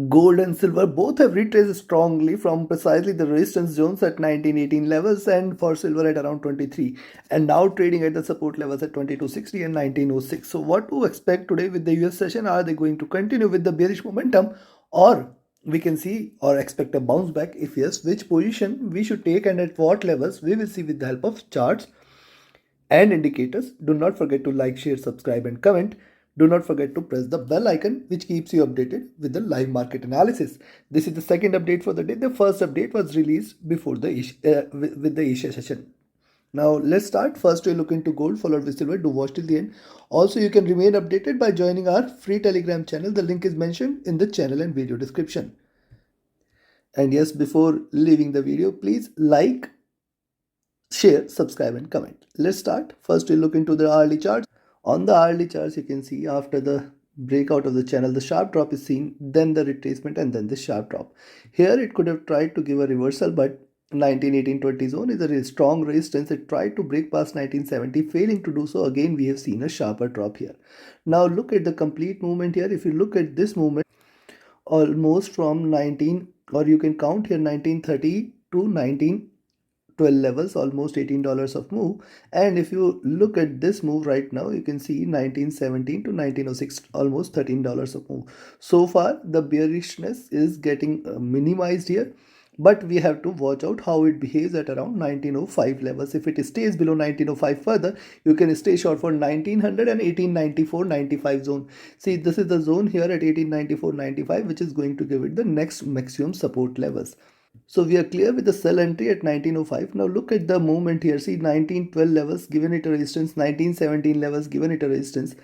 Gold and silver both have retraced strongly from precisely the resistance zones at 1918 levels, and for silver at around 23, and now trading at the support levels at 2260 and 1906. So what to expect today with the US session? Are they going to continue with the bearish momentum, or we can see or expect a bounce back? If yes, which position we should take and at what levels? We will see with the help of charts and indicators. Do not forget to like, share, subscribe and comment. Do not forget to press the bell icon which keeps you updated with the live market analysis. This is the second update for the day. The first update was released before the with the Asia session. Now let's start. First we look into gold followed with silver. Do watch till the end. Also you can remain updated by joining our free Telegram channel. The link is mentioned in the channel and video description. And yes, before leaving the video, please like, share, subscribe and comment. Let's start. First we look into the hourly charts. On the hourly charts, you can see after the breakout of the channel, the sharp drop is seen, then the retracement and then the sharp drop. Here it could have tried to give a reversal, but 19-18-20 zone is a strong resistance. It tried to break past 1970, failing to do so. Again, we have seen a sharper drop here. Now look at the complete movement here. If you look at this movement, almost from 19, or you can count here 1930 to 1912 levels, almost $18 of move. And if you look at this move right now, you can see 1917 to 1906, almost $13 of move. So far the bearishness is getting minimized here, but we have to watch out how it behaves at around 1905 levels. If it stays below 1905 further, you can stay short for 1900 and 1894-95 zone. See, this is the zone here at 1894-95, which is going to give it the next maximum support levels. So we are clear with the sell entry at 1905. Now look at the movement here. See, 1912 levels given it a resistance, 1917 levels given it a resistance,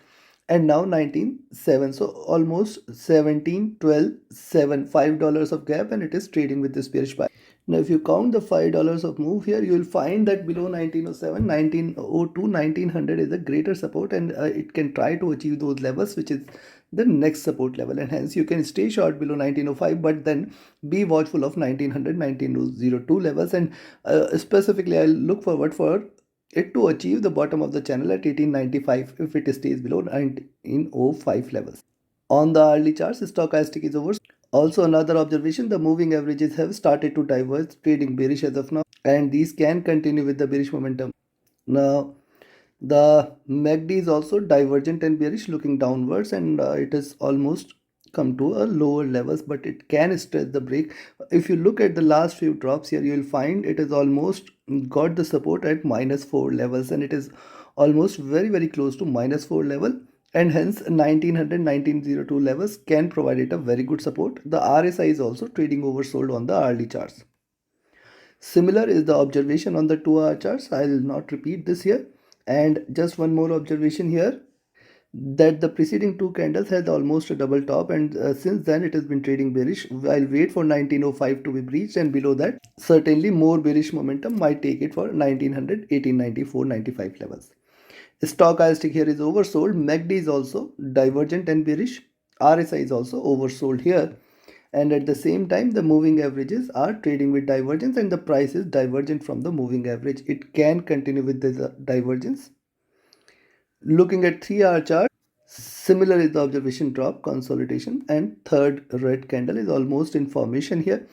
and now 19.7. So almost 17, 12, 7, $5 of gap, and it is trading with this bearish buy. Now if you count the $5 of move here, you will find that below 1907, 1902, 1900 is a greater support, and it can try to achieve those levels, which is the next support level, and hence you can stay short below 1905, but then be watchful of 1900, 1902 levels, and specifically I'll look forward for it to achieve the bottom of the channel at 1895 if it stays below 1905 levels. On the hourly charts, stochastic is over. Also another observation, the moving averages have started to diverge, trading bearish as of now, and these can continue with the bearish momentum. Now the MACD is also divergent and bearish, looking downwards, and it has almost come to a lower levels, but it can stretch the break. If you look at the last few drops here, you will find it has almost got the support at -4 levels, and it is almost very close to -4 level, and hence 1900 1902 levels can provide it a very good support. The RSI is also trading oversold on the hourly charts. Similar is the observation on the 2-hour charts. I will not repeat this here. And just one more observation here, that the preceding two candles had almost a double top, and since then it has been trading bearish. I'll wait for 1905 to be breached, and below that certainly more bearish momentum might take it for 1900, 1894, 95 levels. Stochastic here is oversold. MACD is also divergent and bearish. RSI is also oversold here, and at the same time the moving averages are trading with divergence, and the price is divergent from the moving average. It can continue with this divergence. Looking at 3-hour chart, similar is the observation, drop, consolidation, and third red candle is almost in formation here.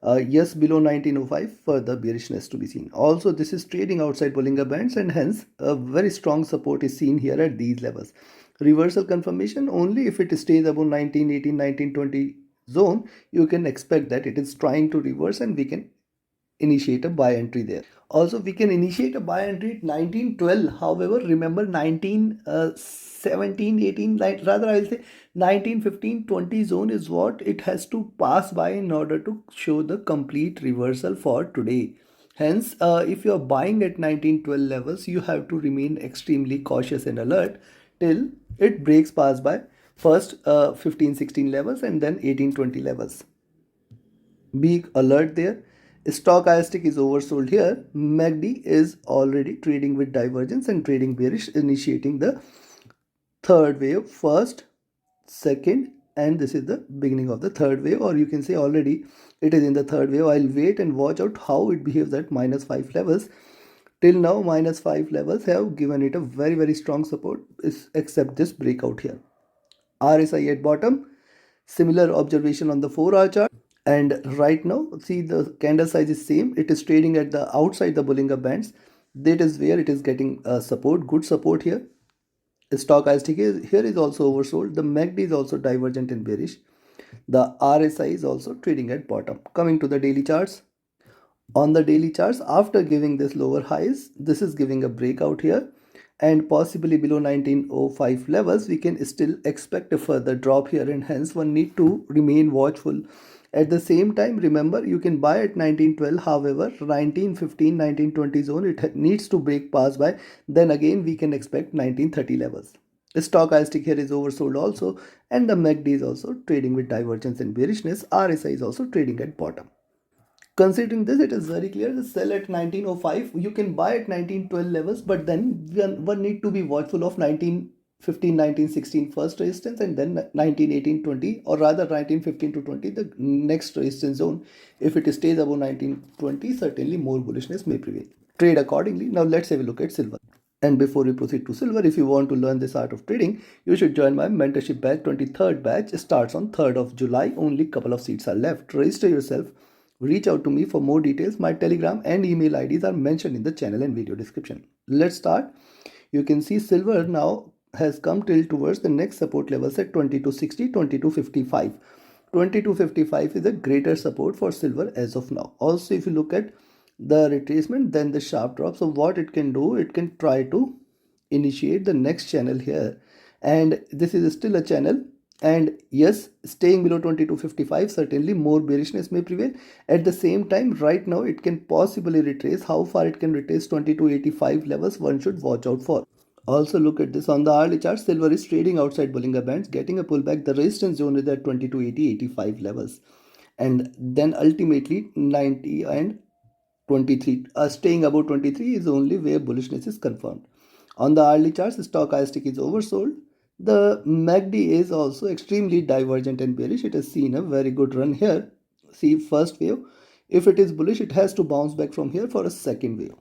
Yes, below 1905, further bearishness to be seen. Also, this is trading outside Bollinger Bands, and hence a very strong support is seen here at these levels. Reversal confirmation only if it stays above 1918, 1920 zone. You can expect that it is trying to reverse, and we can initiate a buy entry there. Also, we can initiate a buy entry at 1912. However, remember 1917, 18, rather I will say 1915, 20 zone is what it has to pass by in order to show the complete reversal for today. Hence, if you are buying at 1912 levels, you have to remain extremely cautious and alert till it breaks past by first 15, 16 levels and then 18, 20 levels. Be alert there. Stochastic is oversold here. MACD is already trading with divergence and trading bearish, initiating the third wave, first, second, and this is the beginning of the third wave, or you can say already it is in the third wave. I'll wait and watch out how it behaves at -5 levels. Till now, -5 levels have given it a very strong support, except this breakout here. RSI at bottom, Similar observation on the 4-hour chart. And right now, see the candle size is same. It is trading at the outside the Bollinger Bands. That is where it is getting support, good support here. Stochastic here is also oversold. The MACD is also divergent and bearish. The RSI is also trading at bottom. Coming to the daily charts. On the daily charts, after giving this lower highs, this is giving a breakout here, and possibly below 1905 levels we can still expect a further drop here, and hence one need to remain watchful. At the same time, remember, you can buy at 1912. However, 1915 1920 zone, it needs to break past by, then again we can expect 1930 levels. Stochastic here is oversold also, and the MACD is also trading with divergence and bearishness. RSI is also trading at bottom. Considering this, it is very clear the sell at 1905. You can buy at 1912 levels, but then one need to be watchful of 1915 1916 first resistance, and then 1918 20, or rather 1915 to 20 the next resistance zone. If it stays above 1920, certainly more bullishness may prevail. Trade accordingly. Now let's have a look at silver. And before we proceed to silver, if you want to learn this art of trading, you should join my mentorship batch. 23rd batch starts on 3rd of July. Only couple of seats are left. Register yourself. Reach out to me for more details. My Telegram and email IDs are mentioned in the channel and video description. Let's start. You can see silver now has come till towards the next support levels at 2260, 2255. 2255 is a greater support for silver as of now. Also, if you look at the retracement, then the sharp drop. So what it can do, it can try to initiate the next channel here, and this is still a channel. And yes, staying below 2255, certainly more bearishness may prevail. At the same time, right now it can possibly retrace. How far it can retrace 2285 levels, one should watch out for. Also look at this on the hourly chart. Silver is trading outside Bollinger Bands, getting a pullback. The resistance zone is at 2280-85 levels, and then ultimately 90 and 23. Staying above 23 is only where bullishness is confirmed. On the hourly charts, stochastic is oversold. The MACD is also extremely divergent and bearish. It has seen a very good run here. See, first wave. If it is bullish, it has to bounce back from here for a second wave.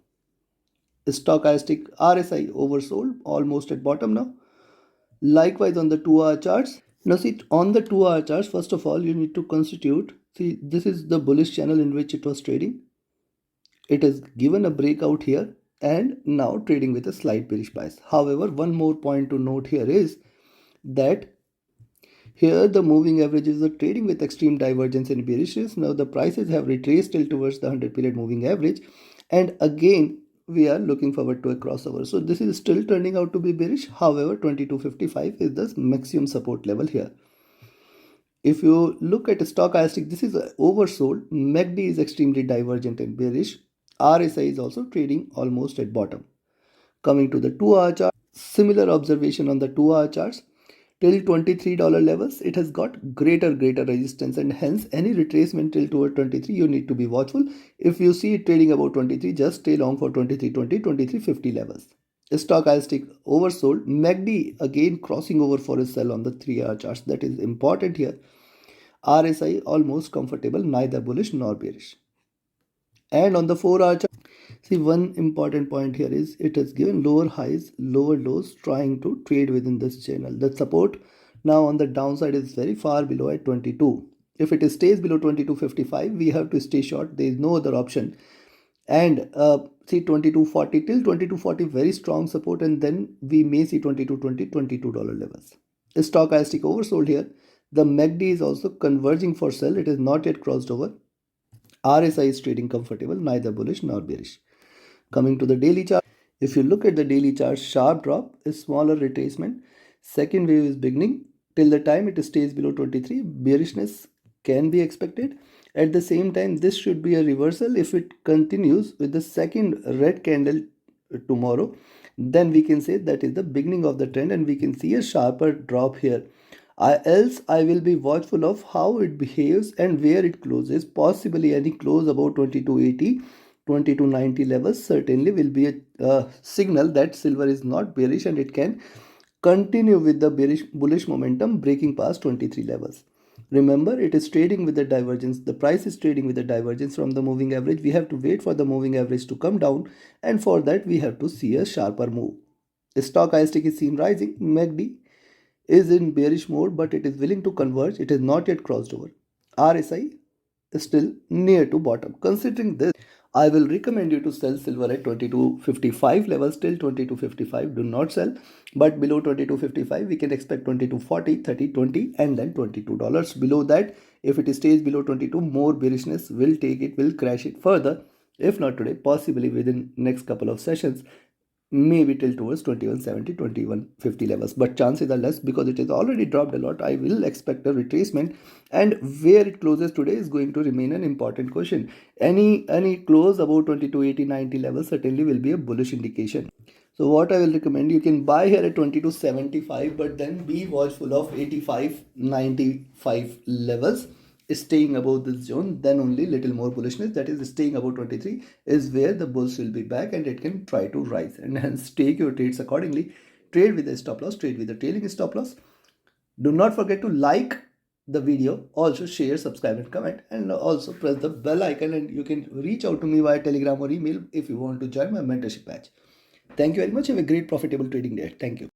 Stochastic RSI oversold, almost at bottom now. Likewise on the 2-hour charts. Now see, on the 2-hour charts, first of all, you need to constitute. See, this is the bullish channel in which it was trading. It has given a breakout here and now trading with a slight bearish bias. However, one more point to note here is that here the moving averages are trading with extreme divergence and bearishness. Now the prices have retraced till towards the 100 period moving average, and again we are looking forward to a crossover. So this is still turning out to be bearish. However, 2255 is the maximum support level here. If you look at stochastic, this is oversold. MACD is extremely divergent and bearish. RSI is also trading almost at bottom. Coming to the 2-hour chart, similar observation on the 2-hour charts. Till $23 levels, it has got greater resistance, and hence any retracement till toward 23, you need to be watchful. If you see it trading about 23, just stay long for 2320, 2350 levels. Stochastic oversold. MACD again crossing over for a sell on the 3-hour charts. That is important here. RSI almost comfortable, neither bullish nor bearish. And on the 4-hour chart, see, one important point here is it has given lower highs, lower lows, trying to trade within this channel. The support now on the downside is very far below at 22. If it stays below 2255, we have to stay short. There is no other option. And see, 2240 till 2240 very strong support, and then we may see 2220, $22 levels. Stochastic oversold here. The MACD is also converging for sell. It is not yet crossed over. RSI is trading comfortable, neither bullish nor bearish. Coming to the daily chart, if you look at the daily chart, sharp drop is smaller retracement. Second wave is beginning. Till the time it stays below 23, bearishness can be expected. At the same time, this should be a reversal. If it continues with the second red candle tomorrow, then we can say that is the beginning of the trend, and we can see a sharper drop here. Else I will be watchful of how it behaves and where it closes. Possibly any close about 2280, 2290 levels certainly will be a signal that silver is not bearish, and it can continue with the bullish momentum breaking past 23 levels. Remember, it is trading with the divergence. The price is trading with the divergence from the moving average. We have to wait for the moving average to come down, and for that we have to see a sharper move. The stochastic is seen rising. MACD is in bearish mode, but it is willing to converge. It is not yet crossed over. RSI is still near to bottom. Considering this, I will recommend you to sell silver at 22.55 levels till 22.55. Do not sell, but below 22.55 we can expect 22.40, 30, 20, and then $22. Below that, if it stays below 22, more bearishness will take it, will crash it further. If not today, possibly within next couple of sessions, maybe till towards 2170, 2150 levels, but chances are less because it is already dropped a lot. I will expect a retracement, and where it closes today is going to remain an important question. Any close above 2280, 90 levels certainly will be a bullish indication. So what I will recommend, you can buy here at 2275, but then be watchful of 85, 95 levels. Staying above this zone, then only little more bullishness, that is staying above 23, is where the bulls will be back and it can try to rise, and hence take your trades accordingly. Trade with a stop loss, trade with a trailing stop loss. Do not forget to like the video, also share, subscribe and comment, and also press the bell icon, and you can reach out to me via Telegram or email if you want to join my mentorship batch. Thank you very much. Have a great profitable trading day. Thank you.